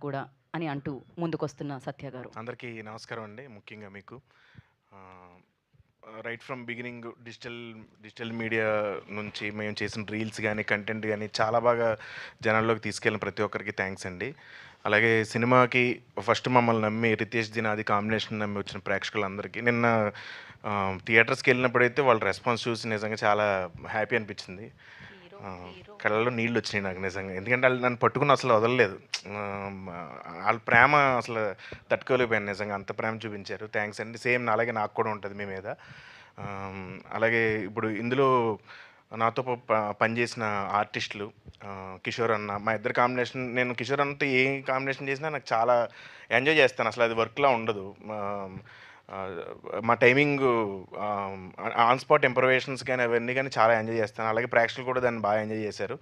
కూడా అని అంటూ ముందుకొస్తున్న సత్య గారు. అందరికీ నమస్కారం అండి. ముఖ్యంగా మీకు right from beginning digital media నుంచి మేము చేసిన రీల్స్ కానీ కంటెంట్ కానీ చాలా బాగా జనాల్లోకి తీసుకెళ్ళిన ప్రతి ఒక్కరికి థ్యాంక్స్ అండి. అలాగే సినిమాకి ఫస్ట్ మమ్మల్ని నమ్మి రితేష్ దినాది కాంబినేషన్ నమ్మి వచ్చిన ప్రేక్షకులందరికీ నిన్న థియేటర్స్కి వెళ్ళినప్పుడైతే వాళ్ళ రెస్పాన్స్ చూసి నిజంగా చాలా హ్యాపీ అనిపించింది. ఆ, కళ్ళల్లో నీళ్ళు వచ్చినాయి నాకు నిజంగా. ఎందుకంటే వాళ్ళు నన్ను పట్టుకుని అసలు వదలలేదు. ఆ, వాళ్ళ ప్రేమ అసలు తట్టుకోలేకపోయాను నిజంగా. అంత ప్రేమ చూపించారు. థ్యాంక్స్ అండి. సేమ్ అలాగే నాకు కూడా ఉంటుంది మీ మీద. అలాగే ఇప్పుడు ఇందులో నాతో పనిచేసిన ఆర్టిస్టులు కిషోర్ అన్న, మా ఇద్దరు కాంబినేషన్. నేను కిషోర్ అన్నతో ఏ కాంబినేషన్ చేసినా నాకు చాలా ఎంజాయ్ చేస్తాను. అసలు అది వర్క్లా ఉండదు. మా టైమింగ్ ఆన్ స్పాట్ ఇంప్రవేషన్స్ కానీ అవన్నీ కానీ చాలా ఎంజాయ్ చేస్తాను. అలాగే ప్రేక్షకులు కూడా దాన్ని బాగా ఎంజాయ్ చేశారు.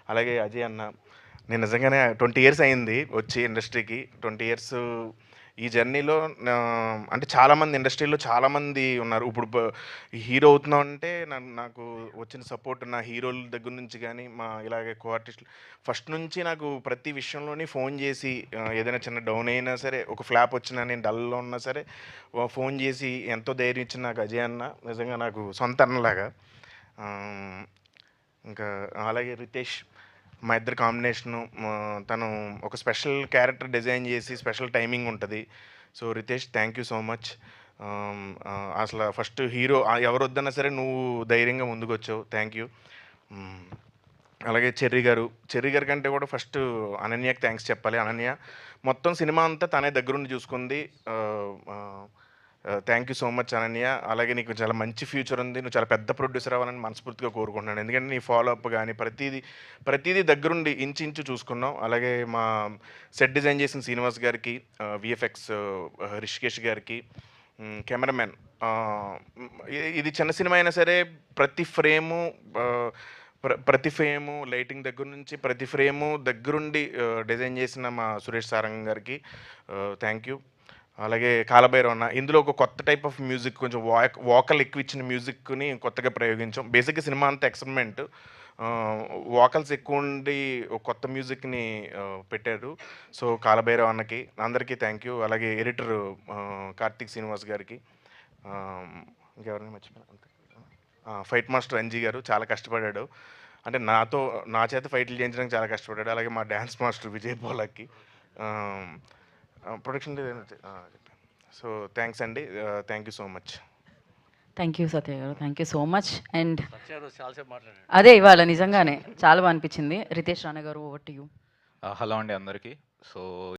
అలాగే అజయ్ అన్న, నేను నిజంగానే 20 ఇయర్స్ అయింది వచ్చి ఇండస్ట్రీకి. 20 ఇయర్స్ ఈ జర్నీలో అంటే చాలామంది ఇండస్ట్రీలో చాలామంది ఉన్నారు. ఇప్పుడు హీరో అవుతున్నాం అంటే నాకు వచ్చిన సపోర్ట్ నా హీరోల దగ్గర నుంచి కానీ మా ఇలాగే కో ఆర్టిస్టులు ఫస్ట్ నుంచి నాకు ప్రతి విషయంలోని ఫోన్ చేసి ఏదైనా చిన్న డౌన్ అయినా సరే, ఒక ఫ్లాప్ వచ్చినా, నేను డల్లో ఉన్నా సరే ఫోన్ చేసి ఎంతో ధైర్యం ఇచ్చిన నాకు అజయ్ అన్న నిజంగా నాకు సొంత అన్నలాగా. ఇంకా అలాగే రితేష్, మా ఇద్దరు కాంబినేషను. తను ఒక స్పెషల్ క్యారెక్టర్ డిజైన్ చేసి స్పెషల్ టైమింగ్ ఉంటుంది. So Ritesh, thank you so much. అసలు ఫస్ట్ హీరో ఎవరు వద్దన్నా సరే నువ్వు ధైర్యంగా ముందుకు వచ్చావు. Thank you. అలాగే చెర్రీ గారి కంటే కూడా ఫస్ట్ అనన్యకి థ్యాంక్స్ చెప్పాలి. అనన్య మొత్తం సినిమా అంతా తనే దగ్గరుండి చూసుకుంది. Thank you so much Ananya. అలాగే నీకు చాలా మంచి ఫ్యూచర్ ఉంది. నువ్వు చాలా పెద్ద ప్రొడ్యూసర్ అవ్వాలని మనస్ఫూర్తిగా కోరుకుంటున్నాను. ఎందుకంటే నీ ఫాలోఅప్ కానీ ప్రతిదీ దగ్గరుండి ఇంచు చూసుకున్నావు. అలాగే మా సెట్ డిజైన్ చేసిన శ్రీనివాస్ గారికి, విఎఫ్ఎక్స్ రిషికేష్ గారికి, కెమెరామెన్. ఇది చిన్న సినిమా అయినా సరే ప్రతి ఫ్రేము లైటింగ్ దగ్గర నుంచి ప్రతి ఫ్రేము దగ్గరుండి డిజైన్ చేసిన మా సురేష్ సారంగ్ గారికి థ్యాంక్ యూ. అలాగే కాలభైరవ అన్న, ఇందులో ఒక కొత్త టైప్ ఆఫ్ మ్యూజిక్, కొంచెం వాకల్ ఎక్కువ ఇచ్చిన మ్యూజిక్ని కొత్తగా ప్రయోగించాం. బేసిక్గా సినిమా అంతా ఎక్స్పెరిమెంట్. వాకల్స్ ఎక్కువ ఉండి ఒక కొత్త మ్యూజిక్ని పెట్టారు. సో కాలభైరవ అన్నకి అందరికీ థ్యాంక్ యూ. అలాగే ఎడిటర్ కార్తీక్ శ్రీనివాస్ గారికి, ఇంకెవరిని మర్చిపోయాను అంతే. ఫైట్ మాస్టర్ అంజీ గారు చాలా కష్టపడ్డాడు. అంటే నా చేత ఫైట్లు చేయించడానికి చాలా కష్టపడ్డాడు. అలాగే మా dance master Vijay Polaki, production so thanks అండి. Thank you so much. Thank you Satya garu, thank you so much. And చాలాసేపు మాట్లాడారు. అదే ఇవాళ నిజంగానే చాలా బాగా అనిపించింది. రితేష్ రాణా గారు, ఓవర్ టు యూ. హలో అండి అందరికీ. సో